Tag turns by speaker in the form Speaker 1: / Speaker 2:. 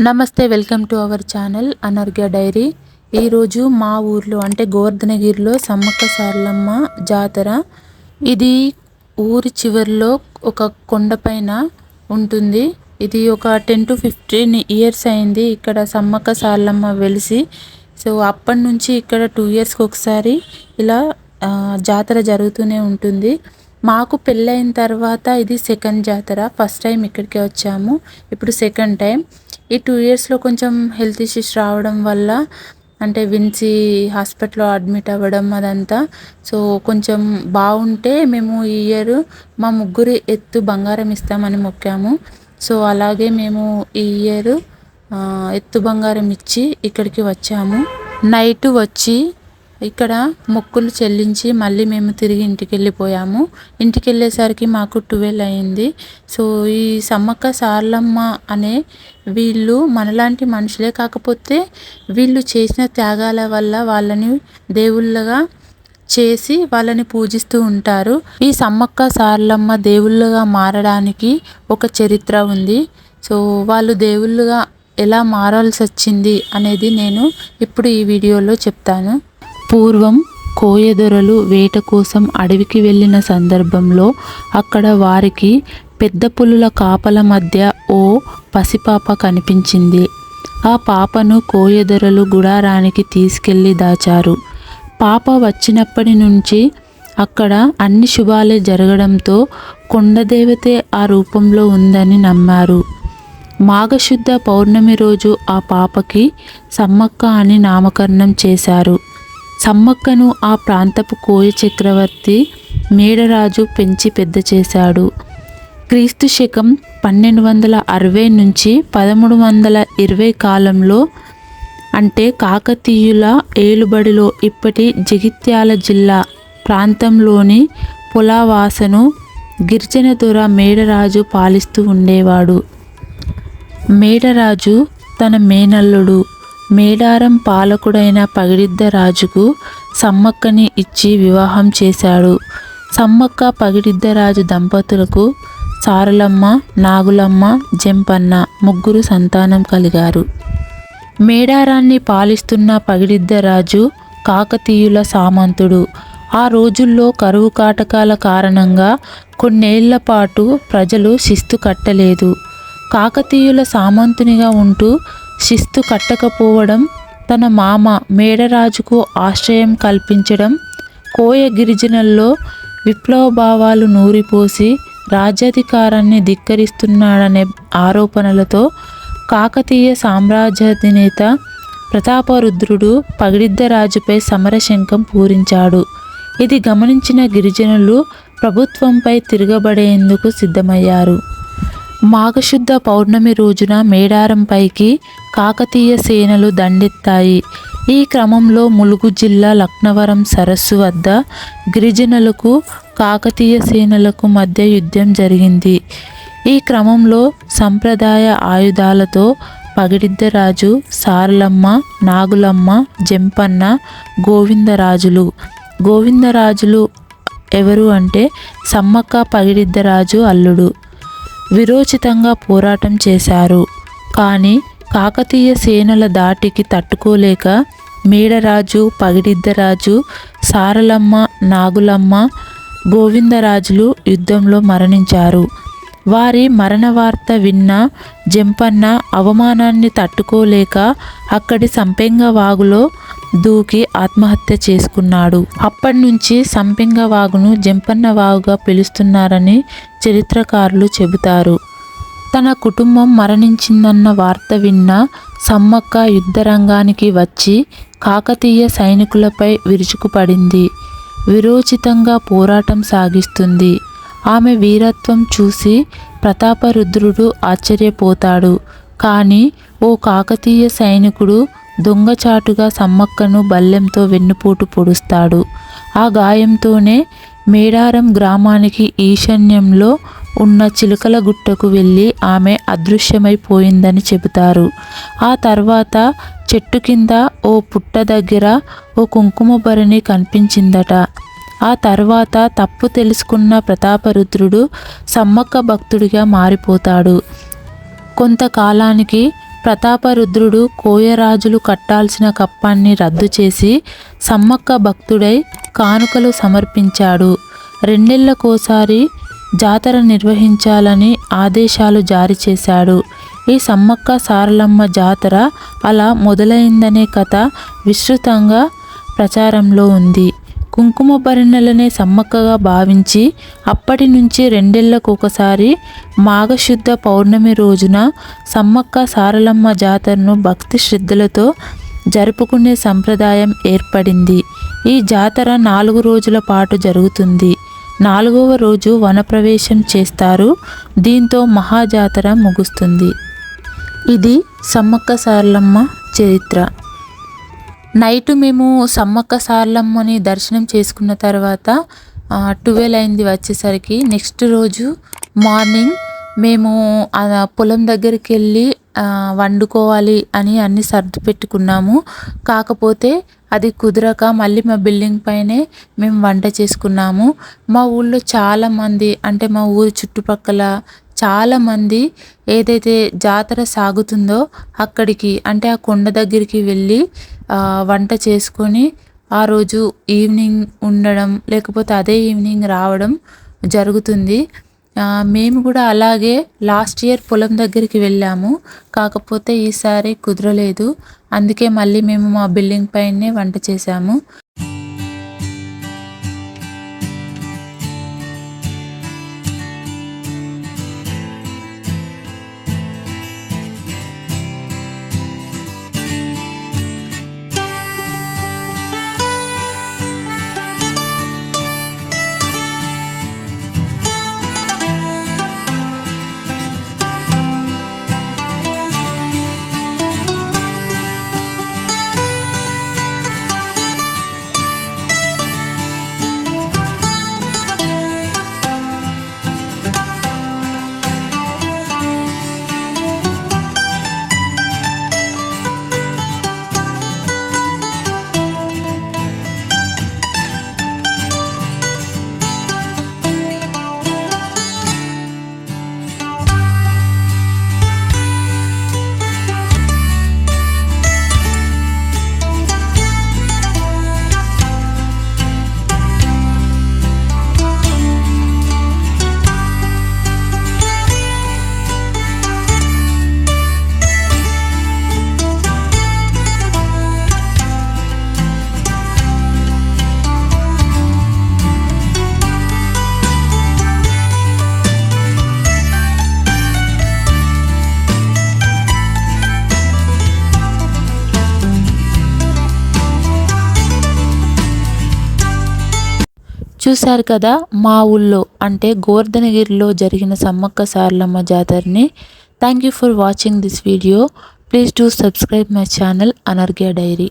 Speaker 1: నమస్తే, welcome to our channel Anarghya diary. ఈరోజు మా ఊర్లో అంటే గోవర్ధనగిరిలో సమ్మక్క సారలమ్మ జాతర. ఇది ఊరి చివరిలో ఒక కొండపైన ఉంటుంది. ఇది ఒక 10 to 15 years అయింది ఇక్కడ సమ్మక్క సారలమ్మ వెలిసి. సో అప్పటి నుంచి ఇక్కడ 2 yearsకి ఒకసారి ఇలా జాతర జరుగుతూనే ఉంటుంది. మాకు పెళ్ళైన తర్వాత ఇది సెకండ్ జాతర. ఫస్ట్ టైం ఇక్కడికే వచ్చాము, ఇప్పుడు సెకండ్ టైం. ఈ 2 yearsలో కొంచెం హెల్త్ ఇష్యూస్ రావడం వల్ల అంటే విన్సీ హాస్పిటల్లో అడ్మిట్ అవ్వడం అదంతా. సో కొంచెం బాగుంటే మేము ఈ ఇయర్ మా ముగ్గురు ఎత్తు బంగారం ఇస్తామని మొక్కాము. సో అలాగే మేము ఈ ఇయర్ ఎత్తు బంగారం ఇచ్చి ఇక్కడికి వచ్చాము. నైట్ వచ్చి ఇక్కడ మొక్కులు చెల్లించి మళ్ళీ మేము తిరిగి ఇంటికి వెళ్ళిపోయాము. ఇంటికి వెళ్ళేసరికి మాకు 12 అయింది. సో ఈ సమ్మక్క సారలమ్మ అనే వీళ్ళు మనలాంటి మనుషులే, కాకపోతే వీళ్ళు చేసిన త్యాగాల వల్ల వాళ్ళని దేవుళ్ళగా చేసి వాళ్ళని పూజిస్తూ ఉంటారు. ఈ సమ్మక్క సారలమ్మ దేవుళ్ళగా మారడానికి ఒక చరిత్ర ఉంది. సో వాళ్ళు దేవుళ్ళగా ఎలా మారాల్సి వచ్చింది అనేది నేను ఇప్పుడు ఈ వీడియోలో చెప్తాను. పూర్వం కోయదొరలు వేట కోసం అడవికి వెళ్ళిన సందర్భంలో అక్కడ వారికి పెద్ద పులుల కాపల మధ్య ఓ పసిపాప కనిపించింది. ఆ పాపను కోయదొరలు గుడారానికి తీసుకెళ్లి దాచారు. పాప వచ్చినప్పటి నుంచి అక్కడ అన్ని శుభాలే జరగడంతో కొండదేవతే ఆ రూపంలో ఉందని నమ్మారు. మాఘశుద్ధ పౌర్ణమి రోజు ఆ పాపకి సమ్మక్క అని నామకరణం చేశారు. సమ్మక్కను ఆ ప్రాంతపు కోయ చక్రవర్తి మేడరాజు పెంచి పెద్ద చేశాడు. క్రీస్తు శకం 1260 నుంచి 1320 కాలంలో అంటే కాకతీయుల ఏలుబడిలో ఇప్పటి జగిత్యాల జిల్లా ప్రాంతంలోని పులావాసను గిరిజన దొర మేడరాజు పాలిస్తూ ఉండేవాడు. మేడరాజు తన మేనల్లుడు మేడారం పాలకుడైన పగిడిద్దరాజుకు సమ్మక్కని ఇచ్చి వివాహం చేశాడు. సమ్మక్క పగిడిద్దరాజు దంపతులకు సారలమ్మ, నాగులమ్మ, జంపన్న ముగ్గురు సంతానం కలిగారు. మేడారాన్ని పాలిస్తున్న పగిడిద్దరాజు కాకతీయుల సామంతుడు. ఆ రోజుల్లో కరువు కాటకాల కారణంగా కొన్నేళ్ల పాటు ప్రజలు శిస్తు కట్టలేదు. కాకతీయుల సామంతునిగా ఉంటూ శిస్తు కట్టకపోవడం, తన మామ మేడరాజుకు ఆశ్రయం కల్పించడం, కోయ గిరిజనుల్లో విప్లవ భావాలు నూరిపోసి రాజ్యాధికారాన్ని ధిక్కరిస్తున్నాడనే ఆరోపణలతో కాకతీయ సామ్రాజ్యాధినేత ప్రతాపరుద్రుడు పగిడిద్దరాజుపై సమరశంఖం పూరించాడు. ఇది గమనించిన గిరిజనులు ప్రభుత్వంపై తిరగబడేందుకు సిద్ధమయ్యారు. మాఘశుద్ధ పౌర్ణమి రోజున మేడారంపైకి కాకతీయ సేనలు దండెత్తాయి. ఈ క్రమంలో ములుగు జిల్లా లక్నవరం సరస్సు వద్ద గిరిజనులకు కాకతీయ సేనలకు మధ్య యుద్ధం జరిగింది. ఈ క్రమంలో సంప్రదాయ ఆయుధాలతో పగిడిద్దరాజు, సారలమ్మ, నాగులమ్మ, జంపన్న, గోవిందరాజులు ఎవరు అంటే సమ్మక్క పగిడిద్దరాజు అల్లుడు విరోచితంగా పోరాటం చేశారు. కానీ కాకతీయ సేనల దాటికి తట్టుకోలేక మేడరాజు, పగిడిద్దరాజు, సారలమ్మ, నాగులమ్మ, గోవిందరాజులు యుద్ధంలో మరణించారు. వారి మరణ వార్త విన్న జంపన్న అవమానాన్ని తట్టుకోలేక అక్కడి సంపెంగ వాగులో దూకి ఆత్మహత్య చేసుకున్నాడు. అప్పటి నుంచి సంపెంగ వాగును జంపన్న వాగుగా పిలుస్తున్నారని చరిత్రకారులు చెబుతారు. తన కుటుంబం మరణించిందన్న వార్త విన్న సమ్మక్క యుద్ధరంగానికి వచ్చి కాకతీయ సైనికులపై విరుచుకుపడింది. విరోచితంగా పోరాటం సాగిస్తుంది. ఆమె వీరత్వం చూసి ప్రతాపరుద్రుడు ఆశ్చర్యపోతాడు. కానీ ఓ కాకతీయ సైనికుడు దొంగచాటుగా సమ్మక్కను బల్లెంతో వెన్నుపోటు పొడుస్తాడు. ఆ గాయంతోనే మేడారం గ్రామానికి ఈశాన్యంలో ఉన్న చిలుకల గుట్టకు వెళ్ళి ఆమె అదృశ్యమైపోయిందని చెబుతారు. ఆ తర్వాత చెట్టు కింద ఓ పుట్ట దగ్గర ఓ కుంకుమ భరణి కనిపించిందట. ఆ తర్వాత తప్పు తెలుసుకున్న ప్రతాపరుద్రుడు సమ్మక్క భక్తుడిగా మారిపోతాడు. కొంతకాలానికి ప్రతాపరుద్రుడు కోయరాజులు కట్టాల్సిన కప్పాన్ని రద్దు చేసి సమ్మక్క భక్తుడై కానుకలు సమర్పించాడు. 2 నెలలకోసారి జాతర నిర్వహించాలని ఆదేశాలు జారీ చేశాడు. ఈ సమ్మక్క సారలమ్మ జాతర అలా మొదలైందనే కథ విస్తృతంగా ప్రచారంలో ఉంది. కుంకుమ భరణలనే సమ్మక్కగా భావించి అప్పటి నుంచి 2 ఏళ్లకొకసారి మాఘశుద్ధ పౌర్ణమి రోజున సమ్మక్క సారలమ్మ జాతరను భక్తి శ్రద్ధలతో జరుపుకునే సంప్రదాయం ఏర్పడింది. ఈ జాతర 4 రోజుల పాటు జరుగుతుంది. 4వ రోజు వనప్రవేశం చేస్తారు. దీంతో మహాజాతర ముగుస్తుంది. ఇది సమ్మక్క సారలమ్మ చరిత్ర. నైట్ మేము సమ్మక్క సారలమ్మని దర్శనం చేసుకున్న తర్వాత 12 అయింది వచ్చేసరికి. నెక్స్ట్ రోజు మార్నింగ్ మేము పొలం దగ్గరికి వెళ్ళి వండుకోవాలి అని అన్ని సర్ది పెట్టుకున్నాము. కాకపోతే అది కుదరక మళ్ళీ మా బిల్డింగ్ పైనే మేము వంట చేసుకున్నాము. మా ఊళ్ళో చాలామంది, అంటే మా ఊరి చుట్టుపక్కల చాలామంది ఏదైతే జాతర సాగుతుందో అక్కడికి, అంటే ఆ కొండ దగ్గరికి వెళ్ళి వంట చేసుకొని ఆ రోజు ఈవినింగ్ ఉండడం, లేకపోతే అదే ఈవినింగ్ రావడం జరుగుతుంది. మేము కూడా అలాగే లాస్ట్ ఇయర్ పొలం దగ్గరికి వెళ్ళాము. కాకపోతే ఈసారి కుదరలేదు. అందుకే మళ్ళీ మేము మా బిల్డింగ్ పైనే వంట చేసాము. చూశారు కదా మా ఊళ్ళో అంటే గోవర్ధనగిరిలో జరిగిన సమ్మక్క సారలమ్మ జాతరని. Thank you for watching this video. Please do subscribe my channel Anarghya dairy.